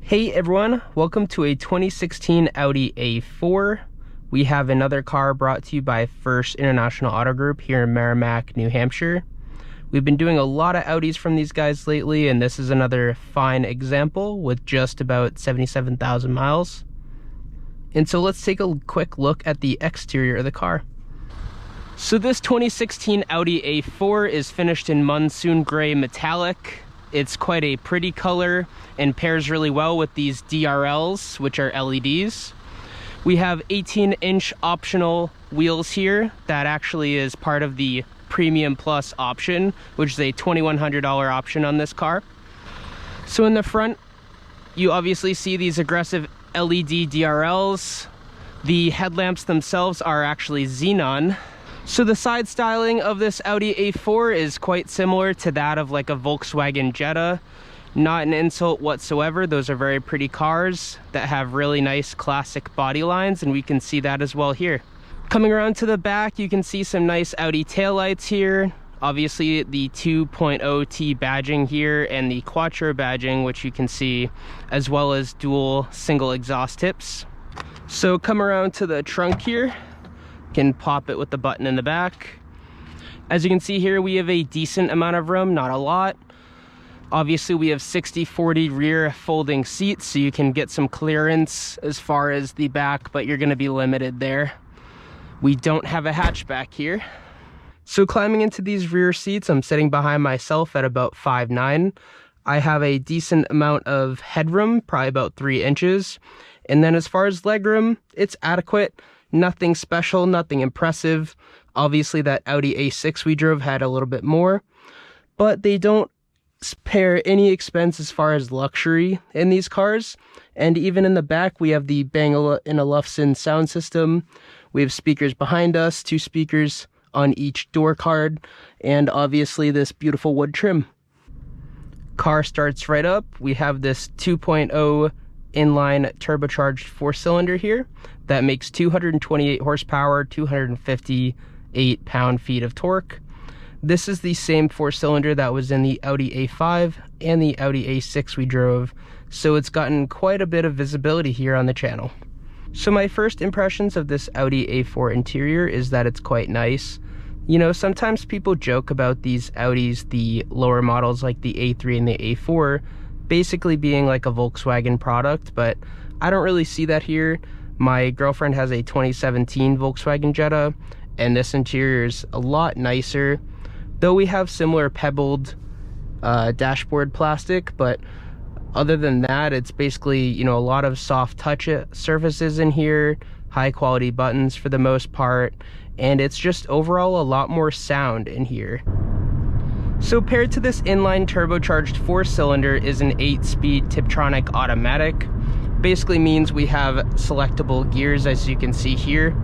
Hey everyone, welcome to a 2016 Audi A4. We have another car brought to you by First International Auto Group here in Merrimack, New Hampshire. We've been doing a lot of Audis from these guys lately, and this is another fine example with just about 77,000 miles. And so let's take a quick look at the exterior of the car. So this 2016 Audi A4 is finished in Monsoon Gray Metallic. It's quite a pretty color and pairs really well with these DRLs, which are LEDs. We have 18-inch optional wheels here. That actually is part of the Premium Plus option, which is a $2,100 option on this car. So in the front, you obviously see these aggressive LED DRLs. The headlamps themselves are actually xenon. So the side styling of this Audi A4 is quite similar to that of like a Volkswagen Jetta. Not an insult whatsoever. Those are very pretty cars that have really nice classic body lines, and we can see that as well here. Coming around to the back, you can see some nice Audi taillights here. Obviously the 2.0T badging here and the Quattro badging, which you can see, as well as dual single exhaust tips. So come around to the trunk here. Can pop it with the button in the back. As you can see here, we have a decent amount of room, not a lot. Obviously we have 60/40 rear folding seats, so you can get some clearance as far as the back, but you're going to be limited there. We don't have a hatchback here. So climbing into these rear seats, I'm sitting behind myself at about 5'9". I have a decent amount of headroom, probably about 3 inches. And then as far as legroom, it's adequate. Nothing special, nothing impressive. Obviously that Audi A6 we drove had a little bit more, but they don't spare any expense as far as luxury in these cars. And even in the back, we have the Bang & Olufsen sound system. We have speakers behind us, 2 speakers on each door card, and obviously this beautiful wood trim. Car starts right up. We have this 2.0 inline turbocharged 4-cylinder here that makes 228 horsepower, 258 pound-feet of torque. This is the same 4-cylinder that was in the Audi A5 and the Audi A6 we drove, so it's gotten quite a bit of visibility here on the channel. So my first impressions of this Audi A4 interior is that it's quite nice. You know, sometimes people joke about these Audis, the lower models like the A3 and the A4, basically being like a Volkswagen product, but I don't really see that here. My girlfriend has a 2017 Volkswagen Jetta, and this interior is a lot nicer, though we have similar pebbled dashboard plastic, but other than that, it's basically, you know, a lot of soft touch surfaces in here, high quality buttons for the most part, and it's just overall a lot more sound in here. So paired to this inline turbocharged 4-cylinder is an 8-speed Tiptronic automatic. Basically means we have selectable gears, as you can see here.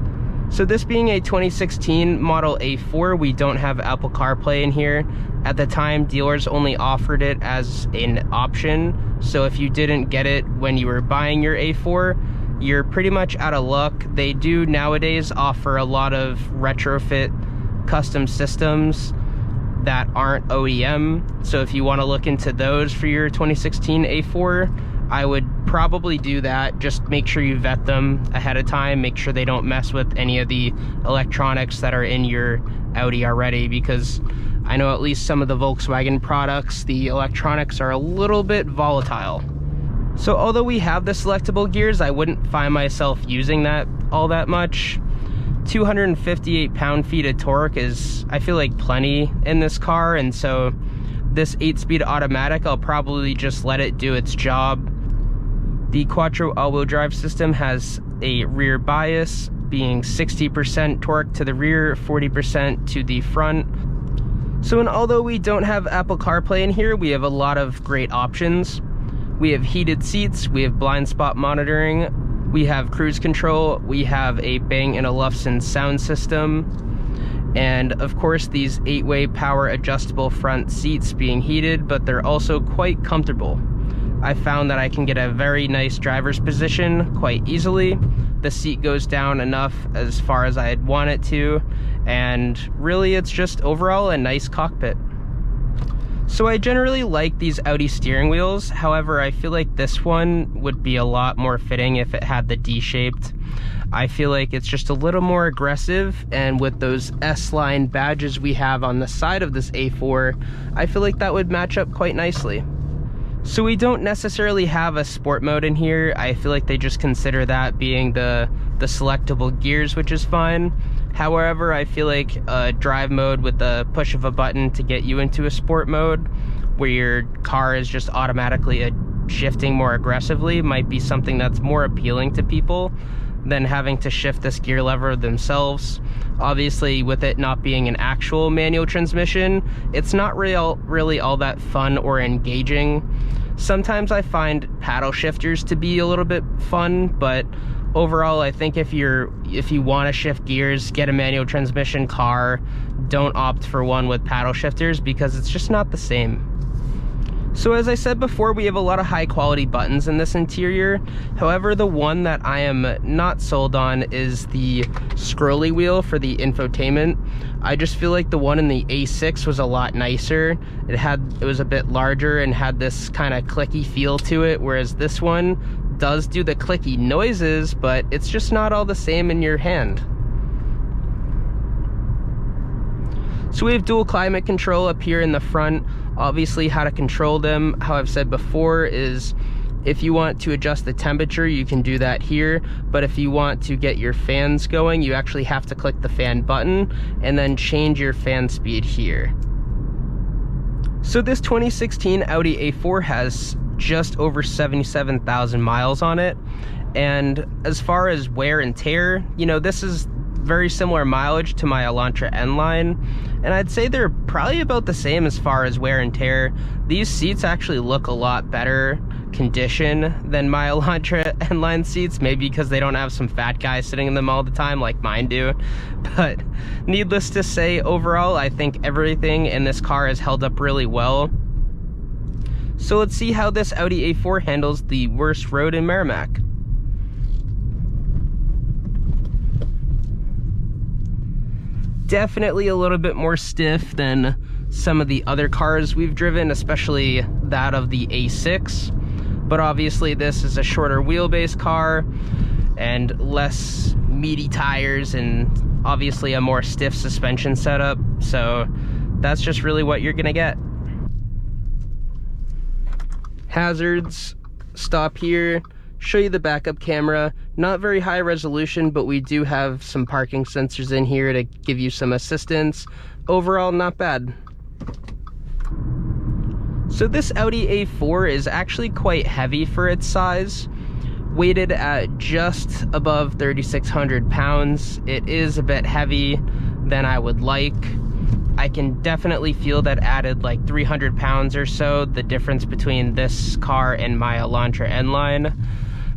So this being a 2016 model A4, we don't have Apple CarPlay in here. At the time, dealers only offered it as an option. So if you didn't get it when you were buying your A4, you're pretty much out of luck. They do nowadays offer a lot of retrofit custom systems that aren't OEM, so if you want to look into those for your 2016 A4, I would probably do that. Just make sure you vet them ahead of time, make sure they don't mess with any of the electronics that are in your Audi already, because I know at least some of the Volkswagen products, the electronics are a little bit volatile. So although we have the selectable gears, I wouldn't find myself using that all that much. 258 pound-feet of torque is, I feel like, plenty in this car, and so this 8-speed automatic, I'll probably just let it do its job. The Quattro all-wheel drive system has a rear bias, being 60% torque to the rear, 40% to the front. So, and although we don't have Apple CarPlay in here, we have a lot of great options. We have heated seats, we have blind spot monitoring, we have cruise control, we have a Bang & Olufsen sound system, and of course these 8-way power adjustable front seats being heated, but they're also quite comfortable. I found that I can get a very nice driver's position quite easily. The seat goes down enough as far as I'd want it to, and really it's just overall a nice cockpit. So I generally like these Audi steering wheels. However, I feel like this one would be a lot more fitting if it had the D-shaped. I feel like it's just a little more aggressive, and with those S-line badges we have on the side of this A4, I feel like that would match up quite nicely. So we don't necessarily have a sport mode in here. I feel like they just consider that being the selectable gears, which is fine. However, I feel like a drive mode with the push of a button to get you into a sport mode, where your car is just automatically shifting more aggressively, might be something that's more appealing to people than having to shift this gear lever themselves. Obviously, with it not being an actual manual transmission, it's not really all that fun or engaging. Sometimes I find paddle shifters to be a little bit fun, but overall, I think if you want to shift gears, get a manual transmission car. Don't opt for one with paddle shifters because it's just not the same. So as I said before, we have a lot of high quality buttons in this interior. However, the one that I am not sold on is the scrolly wheel for the infotainment. I just feel like the one in the A6 was a lot nicer. It was a bit larger and had this kind of clicky feel to it, whereas this one does do the clicky noises, but it's just not all the same in your hand. So we have dual climate control up here in the front. Obviously, how to control them, how I've said before, is if you want to adjust the temperature, you can do that here. But if you want to get your fans going, you actually have to click the fan button and then change your fan speed here. So this 2016 Audi A4 has just over 77,000 miles on it. And as far as wear and tear, you know, this is very similar mileage to my Elantra N-Line, and I'd say they're probably about the same as far as wear and tear. These seats actually look a lot better condition than my Elantra N-Line seats, maybe because they don't have some fat guy sitting in them all the time like mine do. But needless to say, overall, I think everything in this car has held up really well. So let's see how this Audi A4 handles the worst road in Merrimack. Definitely a little bit more stiff than some of the other cars we've driven, especially that of the A6. But obviously this is a shorter wheelbase car and less meaty tires and obviously a more stiff suspension setup. So that's just really what you're gonna get. Hazards, stop here, show you the backup camera. Not very high resolution, but we do have some parking sensors in here to give you some assistance. Overall, not bad. So this Audi A4 is actually quite heavy for its size. Weighted at just above 3,600 pounds. It is a bit heavy than I would like. I can definitely feel that added like 300 pounds or so, the difference between this car and my Elantra N-Line.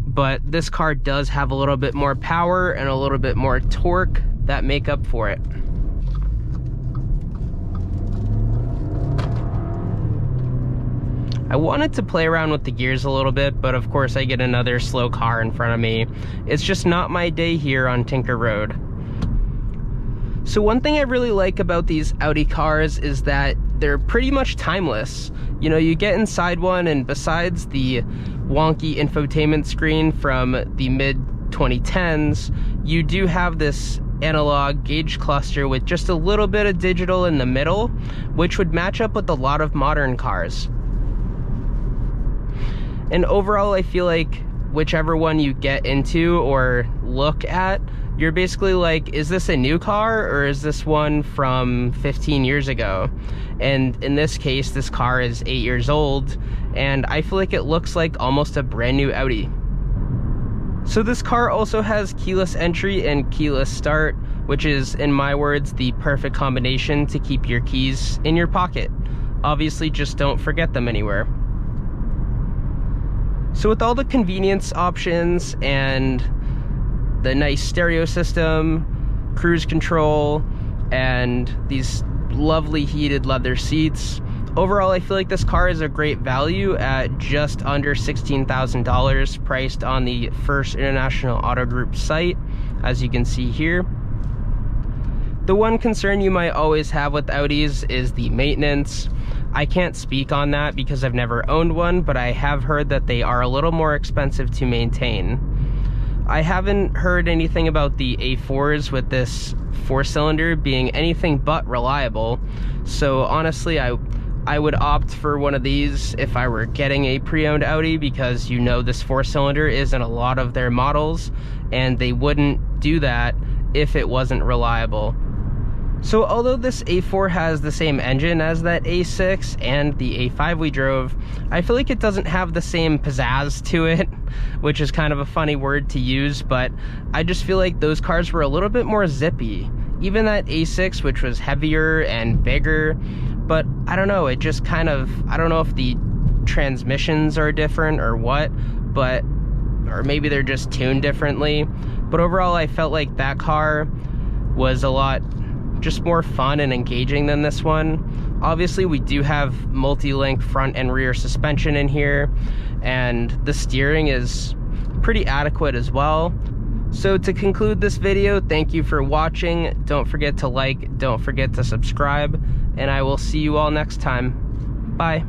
But this car does have a little bit more power and a little bit more torque that make up for it. I wanted to play around with the gears a little bit, but of course I get another slow car in front of me. It's just not my day here on Tinker Road. So one thing I really like about these Audi cars is that they're pretty much timeless. You know, you get inside one, and besides the wonky infotainment screen from the mid-2010s, you do have this analog gauge cluster with just a little bit of digital in the middle, which would match up with a lot of modern cars. And overall, I feel like whichever one you get into or look at, you're basically like, is this a new car or is this one from 15 years ago? And in this case, this car is 8 years old, and I feel like it looks like almost a brand new Audi. So this car also has keyless entry and keyless start, which is, in my words, the perfect combination to keep your keys in your pocket. Obviously, just don't forget them anywhere. So with all the convenience options and the nice stereo system, cruise control, and these lovely heated leather seats, overall I feel like this car is a great value at just under $16,000, priced on the First International Auto Group site, as you can see here. The one concern you might always have with Audis is the maintenance. I can't speak on that because I've never owned one, but I have heard that they are a little more expensive to maintain. I haven't heard anything about the A4s with this 4-cylinder being anything but reliable, so honestly I would opt for one of these if I were getting a pre-owned Audi, because you know this 4-cylinder is in a lot of their models, and they wouldn't do that if it wasn't reliable. So although this A4 has the same engine as that A6 and the A5 we drove, I feel like it doesn't have the same pizzazz to it, which is kind of a funny word to use, but I just feel like those cars were a little bit more zippy. Even that A6, which was heavier and bigger, but I don't know, it just kind of, I don't know if the transmissions are different or what, but, or maybe they're just tuned differently, but overall I felt like that car was a lot just more fun and engaging than this one. Obviously we do have multi-link front and rear suspension in here, and the steering is pretty adequate as well. So to conclude this video, thank you for watching. Don't forget to like, don't forget to subscribe, and I will see you all next time. Bye.